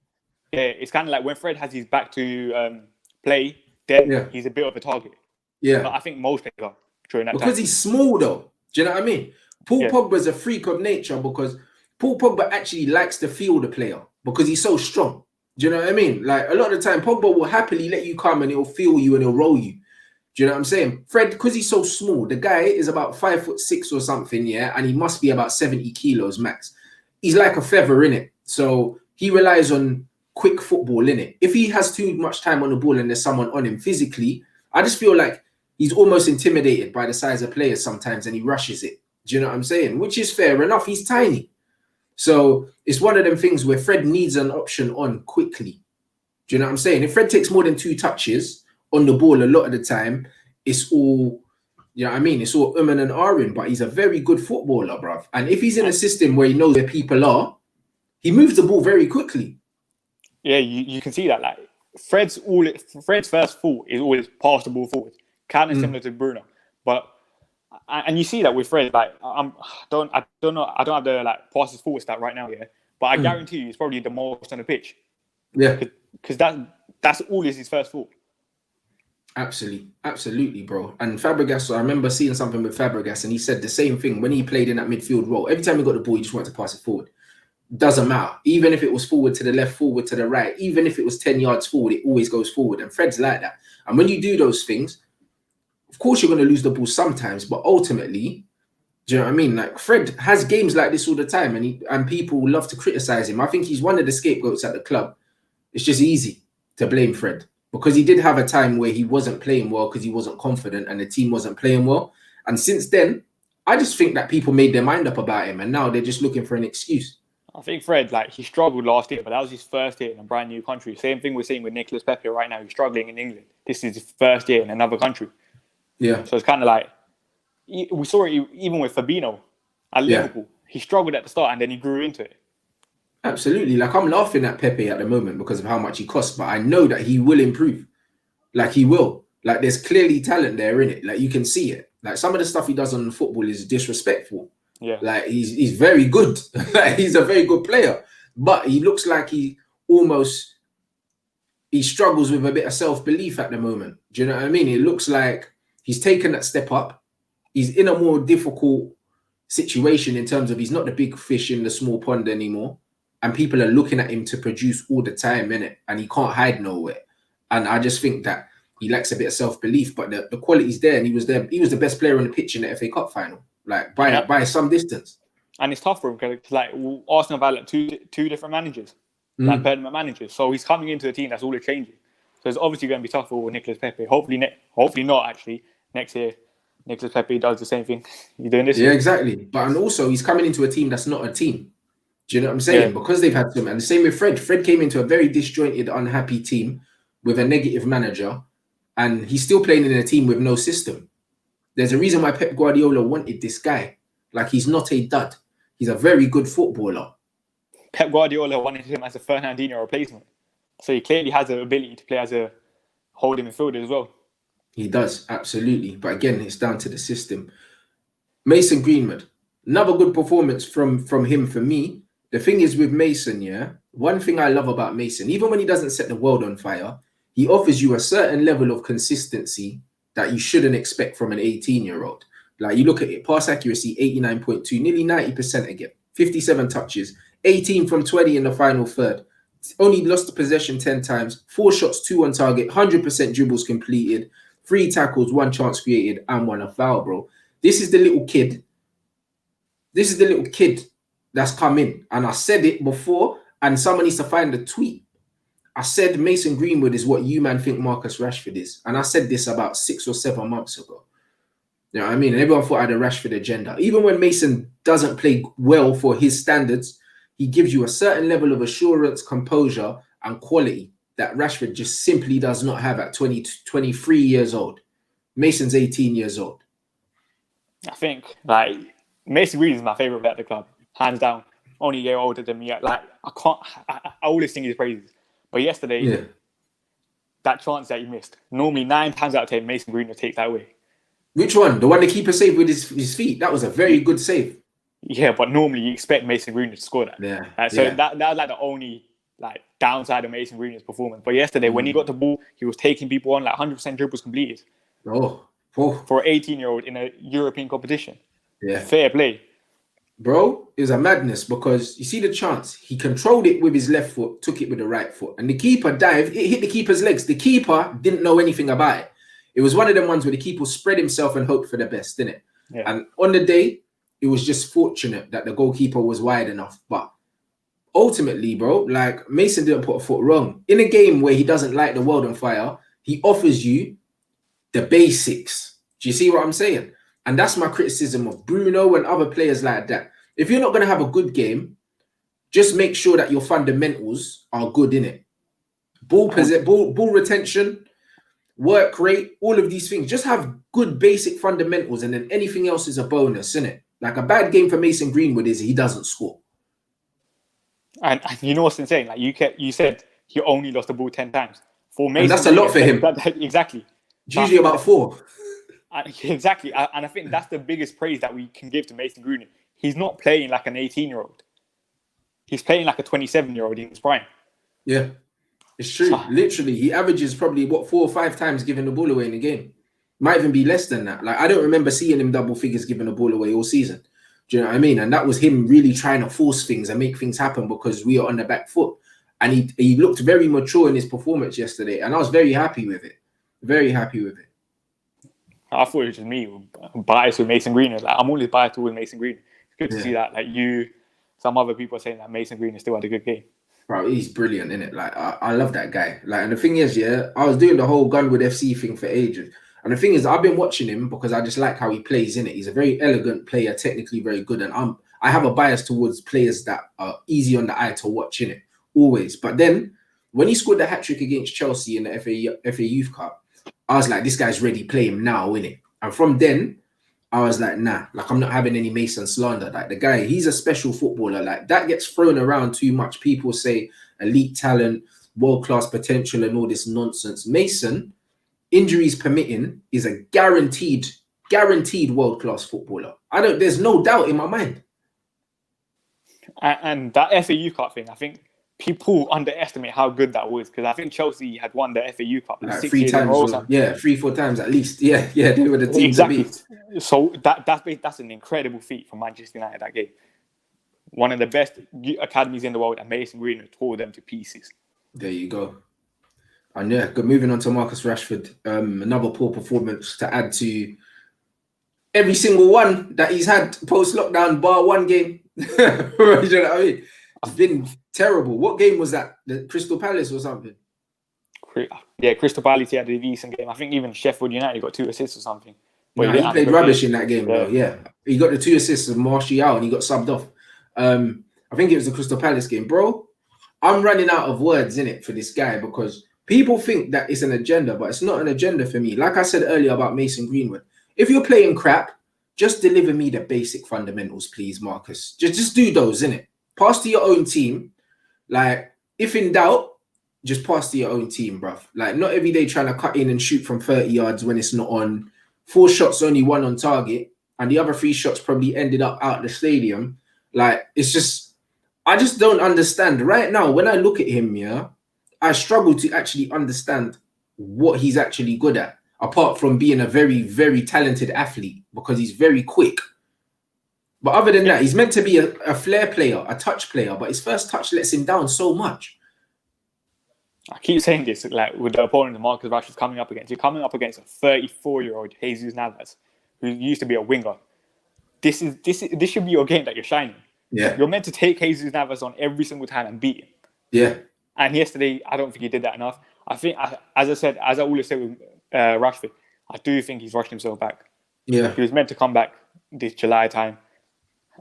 Yeah, it's kind of like when Fred has his back to play, then he's a bit of a target. Yeah. But I think most players are during that because time. He's small, though. Do you know what I mean? Paul Pogba's a freak of nature because Paul Pogba actually likes to feel the player because he's so strong. Do you know what I mean? Like, a lot of the time, Pogba will happily let you come and he'll feel you and he'll roll you. Do you know what I'm saying? Fred, because he's so small, the guy is about 5'6" or something, and he must be about 70 kilos max. He's like a feather, innit? So he relies on quick football, innit? If he has too much time on the ball and there's someone on him physically, I just feel like he's almost intimidated by the size of players sometimes and he rushes it. Do you know what I'm saying? Which is fair enough. He's tiny. So it's one of them things where Fred needs an option on quickly. Do you know what I'm saying? If Fred takes more than 2 touches on the ball a lot of the time, it's all, you know what I mean? It's all and ahhing, but he's a very good footballer, bruv. And if he's in a system where he knows where people are, he moves the ball very quickly. Yeah, you can see that. Like Fred's first thought is always pass the ball forward, kind of similar to Bruno. But and you see that with Fred. Like I don't know. I don't have the like passes forward stat right now, yeah. But I guarantee you, he's probably the most on the pitch. Yeah, because that's always his first thought. Absolutely, bro. And Fabregas, I remember seeing something with Fabregas, and he said the same thing when he played in that midfield role. Every time he got the ball, he just wanted to pass it forward. Doesn't matter. Even if it was forward to the left, forward to the right, even if it was 10 yards forward, it always goes forward. And Fred's like that. And when you do those things, of course you're going to lose the ball sometimes, but ultimately, do you know what I mean? Like Fred has games like this all the time, and people love to criticize him. I think he's one of the scapegoats at the club. It's just easy to blame Fred. Because he did have a time where he wasn't playing well because he wasn't confident and the team wasn't playing well. And since then, I just think that people made their mind up about him and now they're just looking for an excuse. I think Fred, like, he struggled last year, but that was his first year in a brand new country. Same thing we're seeing with Nicolas Pepe right now. He's struggling in England. This is his first year in another country. Yeah. So it's kind of like, we saw it even with Fabinho at Liverpool. He struggled at the start and then he grew into it. Absolutely. Like, I'm laughing at Pepe at the moment because of how much he costs, but I know that he will improve. Like, he will. Like, there's clearly talent there, in it. Like, you can see it. Like, some of the stuff he does on football is disrespectful. Yeah. Like, he's very good. Like, he's a very good player. But he looks like he struggles with a bit of self-belief at the moment. Do you know what I mean? It looks like he's taken that step up. He's in a more difficult situation in terms of he's not the big fish in the small pond anymore. And people are looking at him to produce all the time, innit? And he can't hide nowhere. And I just think that he lacks a bit of self-belief, but the quality's there, and he was there. He was the best player on the pitch in the FA Cup final, like by some distance. And it's tough for him because like Arsenal have had like two different managers, like permanent managers. So he's coming into a team that's all changing. So it's obviously going to be tough for Nicolas Pepe. Hopefully not actually next year. Nicolas Pepe does the same thing he's doing this year. Yeah, exactly. But and also he's coming into a team that's not a team. Do you know what I'm saying? Yeah. Because they've had some, and the same with Fred. Fred came into a very disjointed, unhappy team with a negative manager, and he's still playing in a team with no system. There's a reason why Pep Guardiola wanted this guy. Like, he's not a dud. He's a very good footballer. Pep Guardiola wanted him as a Fernandinho replacement. So he clearly has the ability to play as a holding midfielder as well. He does, absolutely. But again, it's down to the system. Mason Greenwood, another good performance from him for me. The thing is with Mason, yeah, one thing I love about Mason, even when he doesn't set the world on fire, he offers you a certain level of consistency that you shouldn't expect from an 18-year-old. Like, you look at it, pass accuracy, 89.2, nearly 90% again, 57 touches, 18 from 20 in the final third. Only lost the possession 10 times, 4 shots, 2 on target, 100% dribbles completed, 3 tackles, 1 chance created, and 1 a foul, bro. This is the little kid. This is the little kid that's come in. And I said it before, and someone needs to find the tweet. I said Mason Greenwood is what you man think Marcus Rashford is. And I said this about 6 or 7 months ago. You know what I mean? And everyone thought I had a Rashford agenda. Even when Mason doesn't play well for his standards, he gives you a certain level of assurance, composure, and quality that Rashford just simply does not have at 23 years old. Mason's 18 years old. I think, like, Mason Greenwood is my favourite at the club, hands down. Only a year older than me. Like, I always sing his praises. But yesterday, that chance that he missed, normally 9 times out of 10, Mason Greenwood takes that away. Which one? The one the keeper saved with his feet? That was a very good save. Yeah, but normally you expect Mason Greenwood to score that. Yeah. That was like the only like downside of Mason Greenwood's performance. But yesterday, when he got the ball, he was taking people on, like 100% dribbles completed. Oh. For an 18-year-old in a European competition. Yeah. Fair play. Bro, it was a madness because you see the chance. He controlled it with his left foot, took it with the right foot. And the keeper dived, it hit the keeper's legs. The keeper didn't know anything about it. It was one of them ones where the keeper spread himself and hoped for the best, didn't it? Yeah. And on the day, it was just fortunate that the goalkeeper was wide enough. But ultimately, bro, like, Mason didn't put a foot wrong. In a game where he doesn't light the world on fire, he offers you the basics. Do you see what I'm saying? And that's my criticism of Bruno and other players like that. If you're not going to have a good game, just make sure that your fundamentals are good, innit? Ball retention, work rate, all of these things. Just have good basic fundamentals, and then anything else is a bonus, innit? Like, a bad game for Mason Greenwood is he doesn't score. And you know what's insane? Like, you said he only lost the ball 10 times. For And Mason that's a lot for him. Exactly. It's usually about 4. Exactly. And I think that's the biggest praise that we can give to Mason Greenwood. He's not playing like an 18-year-old. He's playing like a 27-year-old in his prime. Yeah, it's true. Literally, he averages probably 4 or 5 times giving the ball away in a game. Might even be less than that. Like, I don't remember seeing him double figures giving the ball away all season. Do you know what I mean? And that was him really trying to force things and make things happen because we are on the back foot. And he looked very mature in his performance yesterday. And I was very happy with it. Very happy with it. I thought it was just me biased with Mason Greenwood. Like, I'm always biased with Mason Greenwood. It's good to see that. Like, some other people are saying that Mason Greenwood still had a good game. Bro, he's brilliant, innit? Like, I love that guy. Like, and the thing is, yeah, I was doing the whole Gunwood FC thing for ages. And the thing is, I've been watching him because I just like how he plays, innit? He's a very elegant player, technically very good. And I have a bias towards players that are easy on the eye to watch, innit? Always. But then, when he scored the hat-trick against Chelsea in the FA Youth Cup, I was like, this guy's ready, play him now, innit? And from then, I was like, nah, like, I'm not having any Mason slander. Like, the guy, he's a special footballer. Like, that gets thrown around too much. People say elite talent, world-class potential, and all this nonsense. Mason, injuries permitting, is a guaranteed world-class footballer. There's no doubt in my mind. And that FA Youth Cup thing, I think people underestimate how good that was because I think Chelsea had won the FA Youth Cup like 6 3 years times, in a row. yeah, 3-4 times at least. Yeah, they were the team exactly. to beat. So that's an incredible feat for Manchester United that game. One of the best academies in the world, and Mason Greenwood tore them to pieces. There you go. And yeah, good. Moving on to Marcus Rashford, another poor performance to add to every single one that he's had post-lockdown, bar one game. You know what I mean? It's been terrible. What game was that? The Crystal Palace or something? Yeah, Crystal Palace had a decent game. I think even Sheffield United got 2 assists or something. But he played rubbish in that game, though. Yeah, he got the 2 assists of Martial and he got subbed off. I think it was the Crystal Palace game, bro. I'm running out of words in it for this guy because people think that it's an agenda, but it's not an agenda for me. Like I said earlier about Mason Greenwood, if you're playing crap, just deliver me the basic fundamentals, please, Marcus. Just do those, innit? Pass to your own team. Like, if in doubt, just pass to your own team, bruv. Like, not every day trying to cut in and shoot from 30 yards when it's not on. 4 shots, only 1 on target, and the other 3 shots probably ended up out the stadium. Like, it's just, I just don't understand. Right now, when I look at him, yeah, I struggle to actually understand what he's actually good at, apart from being a very, very talented athlete, because he's very quick. But other than that, he's meant to be a flair player, a touch player, but his first touch lets him down so much. I keep saying this, like with the opponent Marcus Rashford's coming up against. You're coming up against a 34-year-old Jesus Navas, who used to be a winger. This should be your game that you're shining. Yeah. You're meant to take Jesus Navas on every single time and beat him. Yeah. And yesterday, I don't think he did that enough. I think, as I always say with Rashford, I do think he's rushed himself back. Yeah. He was meant to come back this July time,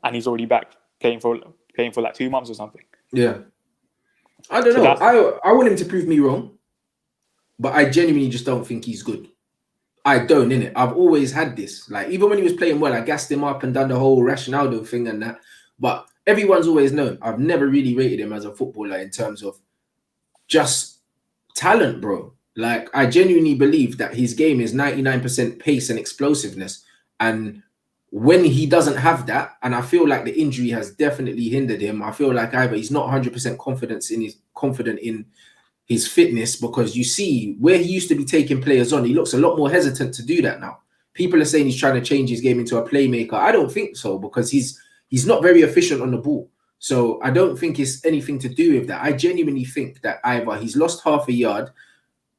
and he's already back playing for like 2 months or something. Yeah. I don't know. I want him to prove me wrong, but I genuinely just don't think he's good. I don't, innit? I've always had this. Like, even when he was playing well, I gassed him up and done the whole Ronaldo thing and that. But everyone's always known I've never really rated him as a footballer in terms of just talent, bro. Like, I genuinely believe that his game is 99% pace and explosiveness. And when he doesn't have that, and I feel like the injury has definitely hindered him, I feel like either he's not 100% confident in his fitness, because you see where he used to be taking players on, he looks a lot more hesitant to do that now. People are saying he's trying to change his game into a playmaker. I don't think so, because he's not very efficient on the ball. So I don't think it's anything to do with that. I genuinely think that either he's lost half a yard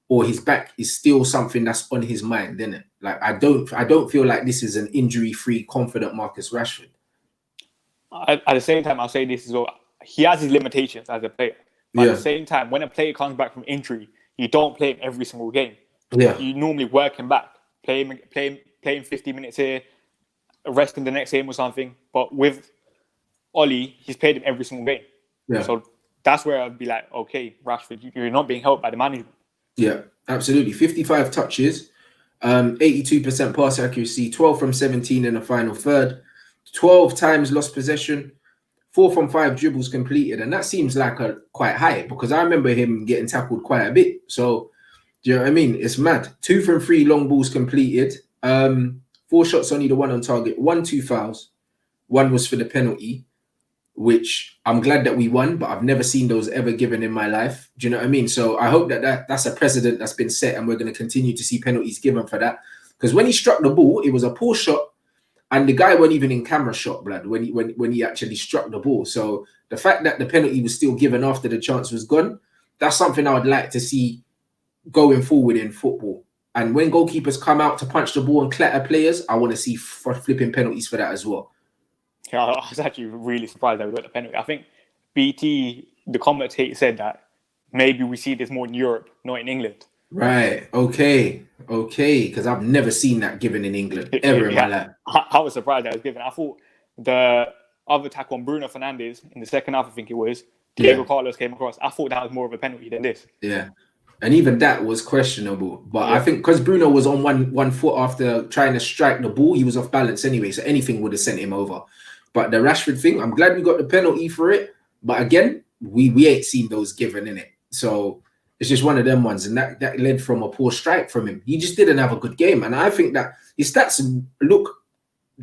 or his back is still something that's on his mind, isn't it? Like, I don't feel like this is an injury-free, confident Marcus Rashford. At the same time, I'll say this as well. He has his limitations as a player. But at the same time, when a player comes back from injury, you don't play him every single game. Yeah. You normally work him back. Play him 50 minutes here, rest in the next game or something. But with Ollie, he's played him every single game. Yeah. So that's where I'd be like, okay, Rashford, you're not being helped by the management. Yeah, absolutely. 55 touches, 82% pass accuracy, 12 from 17 in the final third, 12 times lost possession, 4 from 5 dribbles completed. And that seems like quite high, because I remember him getting tackled quite a bit. So Do you know what I mean? It's mad. 2 from 3 long balls completed. 4 shots, only the 1 on target. 2 fouls. 1 was for the penalty, which I'm glad that we won, but I've never seen those ever given in my life. Do you know what I mean? So I hope that's a precedent that's been set, and we're going to continue to see penalties given for that. Because when he struck the ball, it was a poor shot, and the guy wasn't even in camera shot, blood, when he actually struck the ball. So the fact that the penalty was still given after the chance was gone, that's something I would like to see going forward in football. And when goalkeepers come out to punch the ball and clatter players, I want to see flipping penalties for that as well. Yeah, I was actually really surprised that we got the penalty. I think BT, the commentator, said that maybe we see this more in Europe, not in England. Right. Okay. Because I've never seen that given in England ever in my life. I was surprised that it was given. I thought the other tackle on Bruno Fernandes in the second half, I think it was, Diego Carlos came across. I thought that was more of a penalty than this. Yeah. And even that was questionable. But I think because Bruno was on one foot after trying to strike the ball, he was off balance anyway. So anything would have sent him over. But the Rashford thing, I'm glad we got the penalty for it. But again, we ain't seen those given in it. So it's just one of them ones. And that led from a poor strike from him. He just didn't have a good game. And I think that his stats look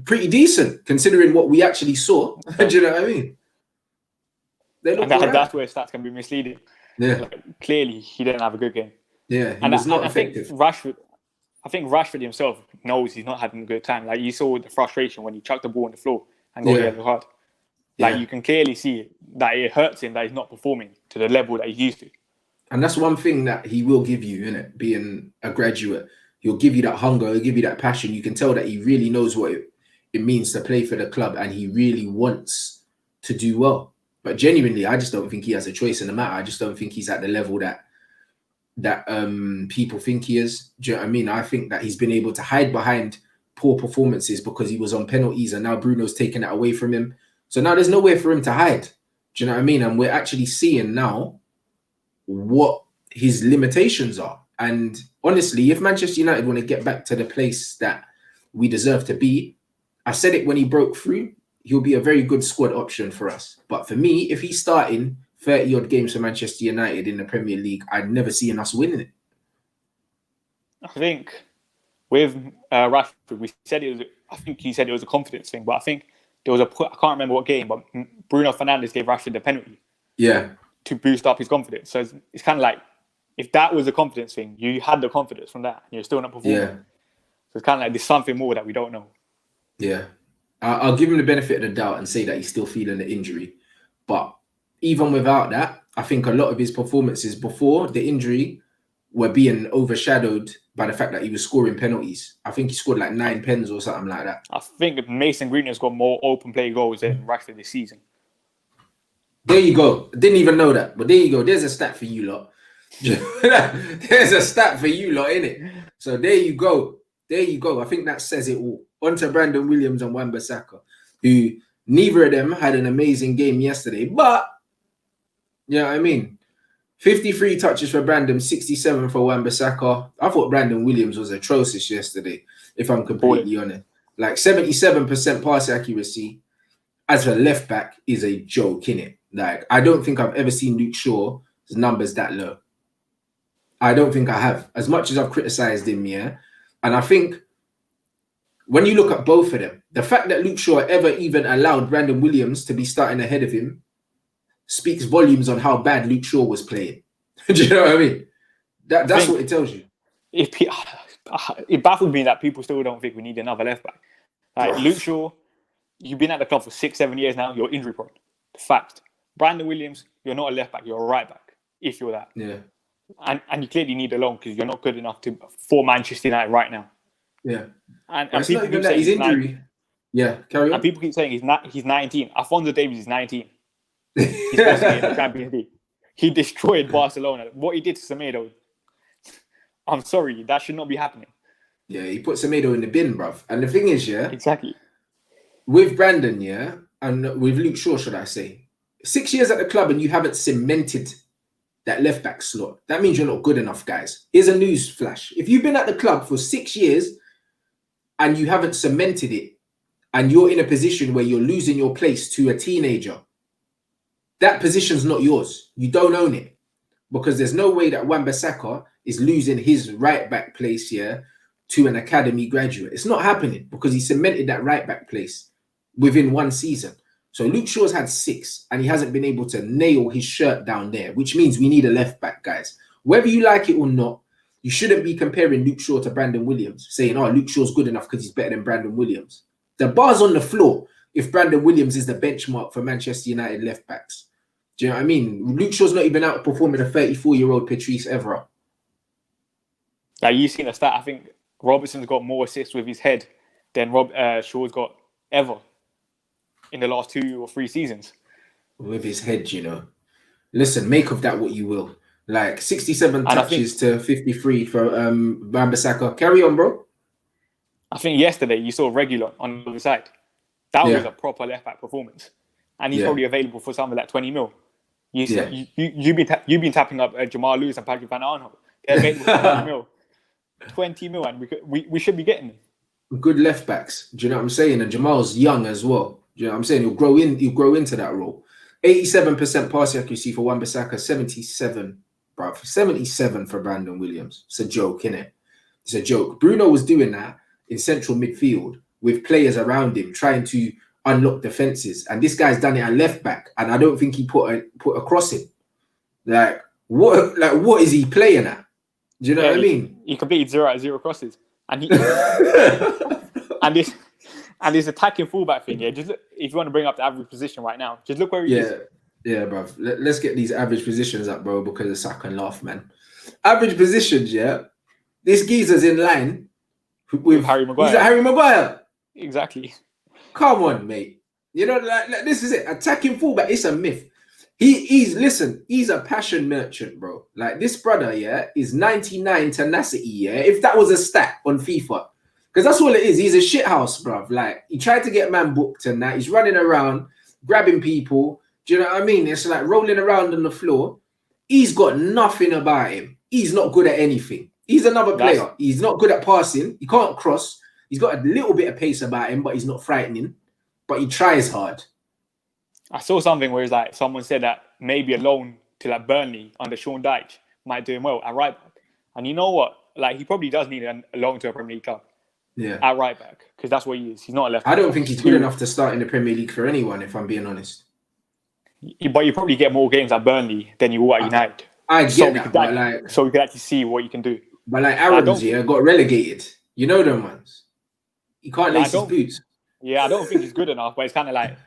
pretty decent considering what we actually saw. Do you know what I mean? That's where stats can be misleading. Yeah. Like, clearly, he didn't have a good game. Yeah, he was not effective. I think Rashford himself knows he's not having a good time. Like, you saw the frustration when he chucked the ball on the floor and got yellow card. Like, you can clearly see that it hurts him that he's not performing to the level that he's used to. And that's one thing that he will give you, innit? Being a graduate, he'll give you that hunger, he'll give you that passion. You can tell that he really knows what it means to play for the club, and he really wants to do well. But genuinely, I just don't think he has a choice in the matter. I just don't think he's at the level that people think he is. Do you know what I mean? I think that he's been able to hide behind poor performances because he was on penalties, and now Bruno's taken that away from him. So now there's nowhere for him to hide. Do you know what I mean? And we're actually seeing now what his limitations are. And honestly, if Manchester United want to get back to the place that we deserve to be, I said it when he broke through, he'll be a very good squad option for us. But for me, if he's starting 30-odd games for Manchester United in the Premier League, I'd never see us winning it. I think with Rashford, we said it was. I think he said it was a confidence thing, but I think there was I can't remember what game, but Bruno Fernandes gave Rashford the penalty. Yeah. To boost up his confidence. So it's kind of like, if that was a confidence thing, you had the confidence from that, and you're still not performing. Yeah. So it's kind of like there's something more that we don't know. Yeah. I'll give him the benefit of the doubt and say that he's still feeling the injury. But even without that, I think a lot of his performances before the injury were being overshadowed by the fact that he was scoring penalties. I think he scored like 9 pens or something like that. I think Mason Greenwood's got more open play goals than Rashford this season. There you go. Didn't even know that. But there you go. There's a stat for you lot. There's a stat for you lot, innit? So there you go. There you go. I think that says it all. On to Brandon Williams and Wan-Bissaka, who neither of them had an amazing game yesterday. But, you know what I mean? 53 touches for Brandon, 67 for Wan-Bissaka. I thought Brandon Williams was atrocious yesterday, if I'm completely honest. Like 77% pass accuracy as a left back is a joke, innit? Like, I don't think I've ever seen Luke Shaw's numbers that low. I don't think I have. As much as I've criticised him, yeah. And I think when you look at both of them, the fact that Luke Shaw ever even allowed Brandon Williams to be starting ahead of him speaks volumes on how bad Luke Shaw was playing. Do you know what I mean? That's what it tells you. It baffles me that people still don't think we need another left back. Like Luke Shaw, you've been at the club for 6-7 years now. You're injury prone. Fact. Brandon Williams, you're not a left back. You're a right back. If you're that. Yeah. And you clearly need a loan because you're not good enough for Manchester United right now. Yeah. And it's not even that he's injury. Yeah, carry on. And people keep saying he's 19. Alphonso Davies is 19. He's supposed to be in the Champions League. He destroyed Barcelona. What he did to Semedo, I'm sorry, that should not be happening. Yeah, he put Semedo in the bin, bruv. And the thing is, yeah, exactly. With Brandon, yeah, and with Luke Shaw, should I say, 6 years at the club and you haven't cemented that left back slot. That means you're not good enough, guys. Here's a news flash. If you've been at the club for 6 years and you haven't cemented it, and you're in a position where you're losing your place to a teenager, that position's not yours. You don't own it. because there's no way that Wan-Bissaka is losing his right back place here to an academy graduate. It's not happening because he cemented that right back place within one season. So Luke Shaw's had 6 and he hasn't been able to nail his shirt down there, which means we need a left back, guys. Whether you like it or not, you shouldn't be comparing Luke Shaw to Brandon Williams, saying, oh, Luke Shaw's good enough because he's better than Brandon Williams. The bar's on the floor if Brandon Williams is the benchmark for Manchester United left backs. Do you know what I mean? Luke Shaw's not even outperforming a 34-year-old Patrice Evra. Like, you've seen a stat, I think Robertson's got more assists with his head than Shaw's got ever in the last 2 or 3 seasons. With his head, you know. Listen, make of that what you will. Like 67 touches to 53 for Wan-Bissaka. Carry on, bro. I think yesterday you saw Regulon on the other side. That was a proper left-back performance. And he's probably available for something like 20 mil. You've been tapping up Jamal Lewis and Patrick Van Aanholt. They're available for 20 mil. 20 mil, and we should be getting them. Good left backs. Do you know what I'm saying? And Jamal's young as well. Do you know what I'm saying? He'll grow into that role. 87% pass accuracy for Wan-Bissaka, 77, bro. 77 for Brandon Williams. It's a joke, innit? It's a joke. Bruno was doing that in central midfield with players around him trying to unlock defenses, and this guy's done it at left back, and I don't think he put a crossing. Like what is he playing at? Do you know what I mean? He completed 0 out of 0 crosses, and he and this attacking fullback thing. Yeah, just look, if you want to bring up the average position right now, just look where he is. Yeah, bro. Let's get these average positions up, bro, because I can laugh, man. Average positions, yeah. This geezer's in line with Harry Maguire. He's at Harry Maguire. Exactly. Come on, mate. You know, like this is it. Attacking fullback, it's a myth. He's a passion merchant, bro. Like, this brother, yeah, is 99 tenacity, yeah. If that was a stat on FIFA, because that's all it is. He's a shithouse, bruv. Like, he tried to get man booked and that. He's running around, grabbing people. Do you know what I mean? It's like rolling around on the floor. He's got nothing about him. He's not good at anything. He's another player. He's not good at passing. He can't cross. He's got a little bit of pace about him, but he's not frightening. But he tries hard. I saw something where it's like someone said that maybe a loan to like Burnley under Sean Dyche might do him well at right back. And you know what? Like, he probably does need a loan to a Premier League club. Yeah. At right back, because that's what he is. He's not a left back. I don't think he's good enough to start in the Premier League for anyone, if I'm being honest. But you probably get more games at Burnley than you will at United. I get that, but like, so we could actually see what you can do. But like Aaron's, got relegated. You know them ones. He can't lace his boots. Yeah, I don't think he's good enough, but it's kind of like,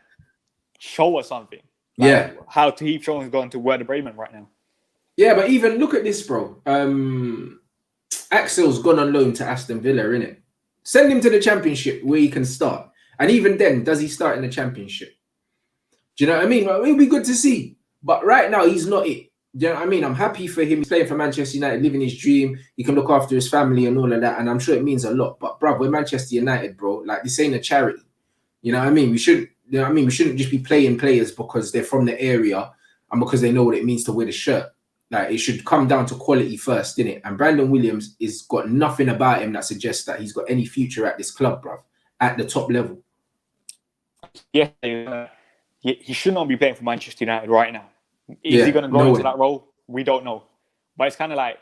show us something. Like, how Tahith Chong's gone to Werder Bremen right now. Yeah, but even look at this, bro. Axel's gone on loan to Aston Villa, innit? Send him to the Championship where he can start. And even then, does he start in the Championship? Do you know what I mean? Well, it'll be good to see. But right now, he's not it. Do you know what I mean? I'm happy for him. He's playing for Manchester United, living his dream. He can look after his family and all of that. And I'm sure it means a lot. But, bro, we're Manchester United, bro. Like, this ain't a charity. You know what I mean? We shouldn't just be playing players because they're from the area and because they know what it means to wear the shirt. Like, it should come down to quality first, innit? And Brandon Williams is got nothing about him that suggests that he's got any future at this club, bruv, at the top level. Yeah, he should not be playing for Manchester United right now. Is he going to go into that role? We don't know. But it's kind of like,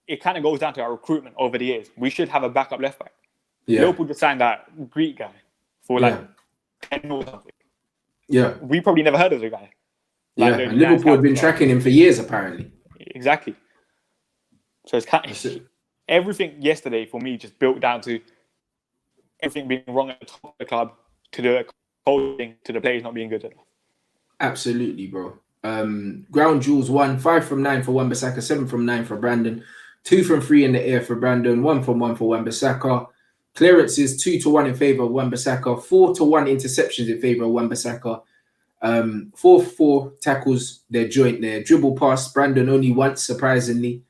it kind of goes down to our recruitment over the years. We should have a backup left back. Yeah. Liverpool just signed that Greek guy for like 10 or something. Yeah. We probably never heard of the guy. Like, and Liverpool have been tracking him for years, apparently. Exactly. So it's kind of, everything yesterday for me just built down to everything being wrong at the top of the club, to the coaching, to the players not being good enough. Absolutely, bro. Ground jewels 1, 5 from 9 for Wan-Bissaka, 7 from 9 for Brandon, 2 from 3 in the air for Brandon, 1 from 1 for Wan-Bissaka. Clearances 2-1 in favour of Wan-Bissaka, 4-1 interceptions in favour of Wan-Bissaka. 4-4 tackles, their joint there. Dribble pass, Brandon only once, surprisingly.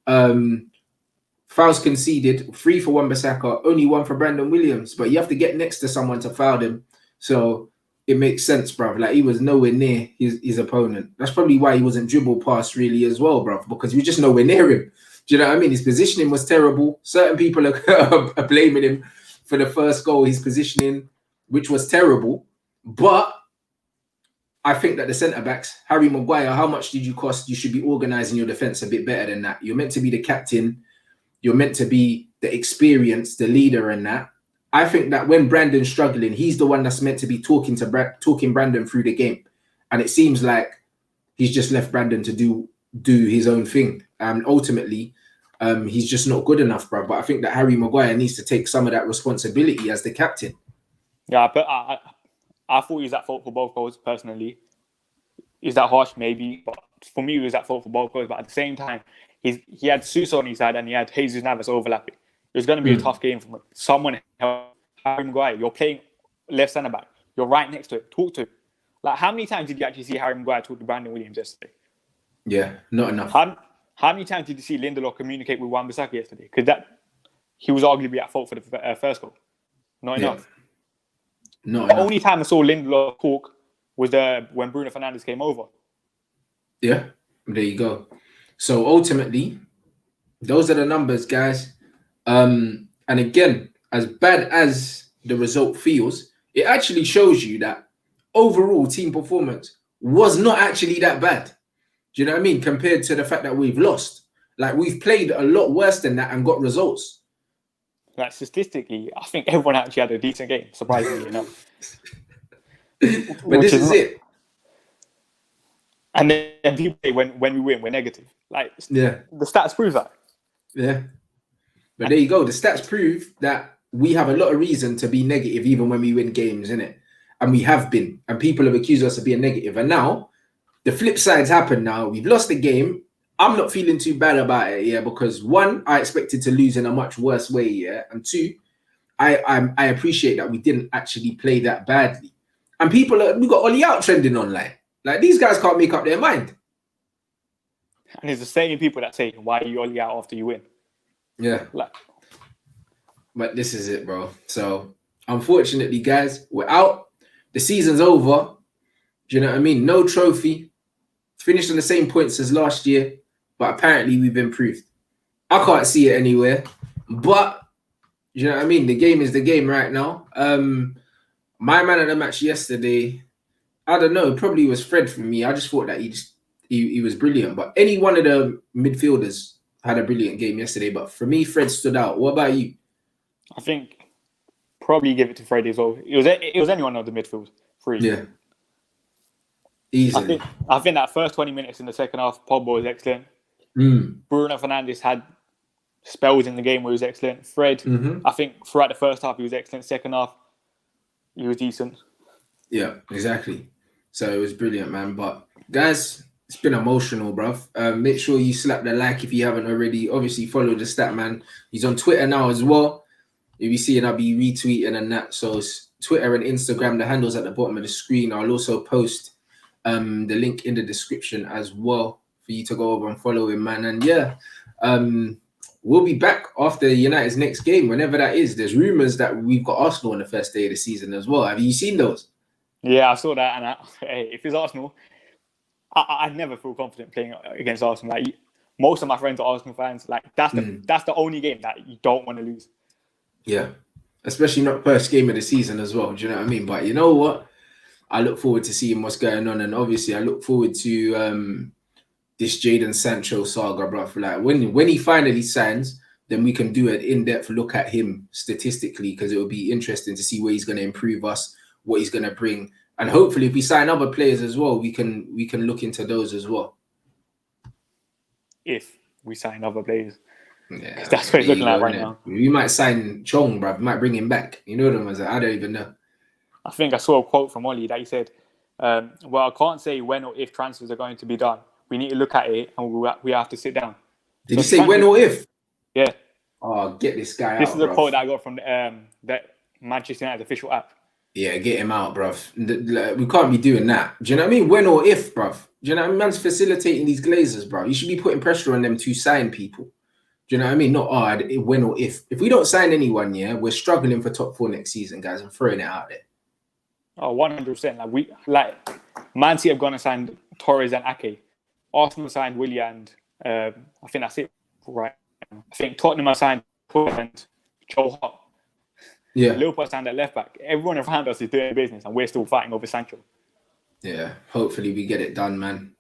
Fouls conceded, 3 for Wan-Bissaka, only 1 for Brandon Williams. But you have to get next to someone to foul him. So it makes sense, bruv. Like, he was nowhere near his opponent. That's probably why he wasn't dribble past really as well, bruv, because he was just nowhere near him. Do you know what I mean? His positioning was terrible. Certain people are blaming him for the first goal, his positioning, which was terrible. But I think that the centre-backs, Harry Maguire, how much did you cost? You should be organising your defence a bit better than that. You're meant to be the captain. You're meant to be the experience, the leader in that. I think that when Brandon's struggling, he's the one that's meant to be talking Brandon through the game. And it seems like he's just left Brandon to do his own thing. And ultimately, he's just not good enough, bro. But I think that Harry Maguire needs to take some of that responsibility as the captain. Yeah, but I thought he was at fault for both goals, personally. Is that harsh? Maybe. But for me, he was at fault for both goals. But at the same time, he had Sousa on his side and he had Jesus Navas overlapping. It was going to be a tough game for someone. Harry Maguire, you're playing left centre back. You're right next to it. Talk to him. Like, how many times did you actually see Harry Maguire talk to Brandon Williams yesterday? Yeah, not enough. How many times did you see Lindelof communicate with Wan-Bissaka yesterday? Because he was arguably at fault for the first goal. Not enough. The only time I saw Lindelof talk was when Bruno Fernandes came over. Yeah, there you go. So ultimately, those are the numbers, guys. And again, as bad as the result feels, it actually shows you that overall team performance was not actually that bad. Do you know what I mean? Compared to the fact that we've lost. Like, we've played a lot worse than that and got results. Like, statistically, I think everyone actually had a decent game, surprisingly enough. But this is it. And then people say when we win, we're negative. Like, yeah, the stats prove that. Yeah. But there you go. The stats prove that we have a lot of reason to be negative even when we win games, innit? And we have been. And people have accused us of being negative. And now, the flip side's happened now. We've lost the game. I'm not feeling too bad about it, yeah, because one, I expected to lose in a much worse way, yeah. And two, I appreciate that we didn't actually play that badly. And we got Ollie out trending online. Like, these guys can't make up their mind. And it's the same people that say, why are you Ollie out after you win? Yeah. But this is it, bro. So, unfortunately, guys, we're out. The season's over. Do you know what I mean? No trophy. Finished on the same points as last year. But apparently, we've improved. I can't see it anywhere. But, you know what I mean? The game is the game right now. My man of the match yesterday, I don't know, probably was Fred for me. I just thought that he was brilliant. But any one of the midfielders had a brilliant game yesterday. But for me, Fred stood out. What about you? I think probably give it to Fred as well. It was anyone of the midfield. Three. Yeah. Easily. I think that first 20 minutes in the second half, Pogba was excellent. Bruno Fernandes had spells in the game where he was excellent. Fred, I think throughout the first half, he was excellent. Second half, he was decent. Yeah, exactly. So it was brilliant, man. But guys, it's been emotional, bruv. Make sure you slap the like if you haven't already. Obviously, follow the Statman. He's on Twitter now as well. You'll be seeing I'll be retweeting and that. So it's Twitter and Instagram, the handles at the bottom of the screen. I'll also post the link in the description as well for you to go over and follow him, man. And yeah, we'll be back after United's next game, whenever that is. There's rumours that we've got Arsenal on the first day of the season as well. Have you seen those? Yeah, I saw that. And if it's Arsenal, I never feel confident playing against Arsenal. Like, most of my friends are Arsenal fans. Like, that's the only game that you don't want to lose. Yeah, especially not first game of the season as well. Do you know what I mean? But you know what? I look forward to seeing what's going on, and obviously I look forward to this Jadon Sancho saga, bro. Like, when he finally signs, then we can do an in-depth look at him statistically, because it will be interesting to see where he's going to improve us, what he's going to bring, and hopefully if we sign other players as well, we can look into those as well. If we sign other players. Yeah, that's what he's looking at right now. We might sign Chong, bro. We might bring him back. You know them as I don't even know. I think I saw a quote from Ollie that he said, well, I can't say when or if transfers are going to be done. We need to look at it and we have to sit down. Did you say when or if? Yeah. Oh, get this guy out, This is a quote that I got from that Manchester United official app. Yeah, get him out, bruv. We can't be doing that. Do you know what I mean? When or if, bruv. Do you know what I mean? Man's facilitating these Glazers, bruv. You should be putting pressure on them to sign people. Do you know what I mean? Not when or if. If we don't sign anyone, yeah, we're struggling for top 4 next season, guys. I'm throwing it out there. Oh, 100%. Man City have gone and signed Torres and Ake. Arsenal signed Willie and I think that's it right now. I think Tottenham have signed Pogba and Joe Hart. Yeah. Liverpool signed at left back. Everyone around us is doing business and we're still fighting over Sancho. Yeah, hopefully we get it done, man.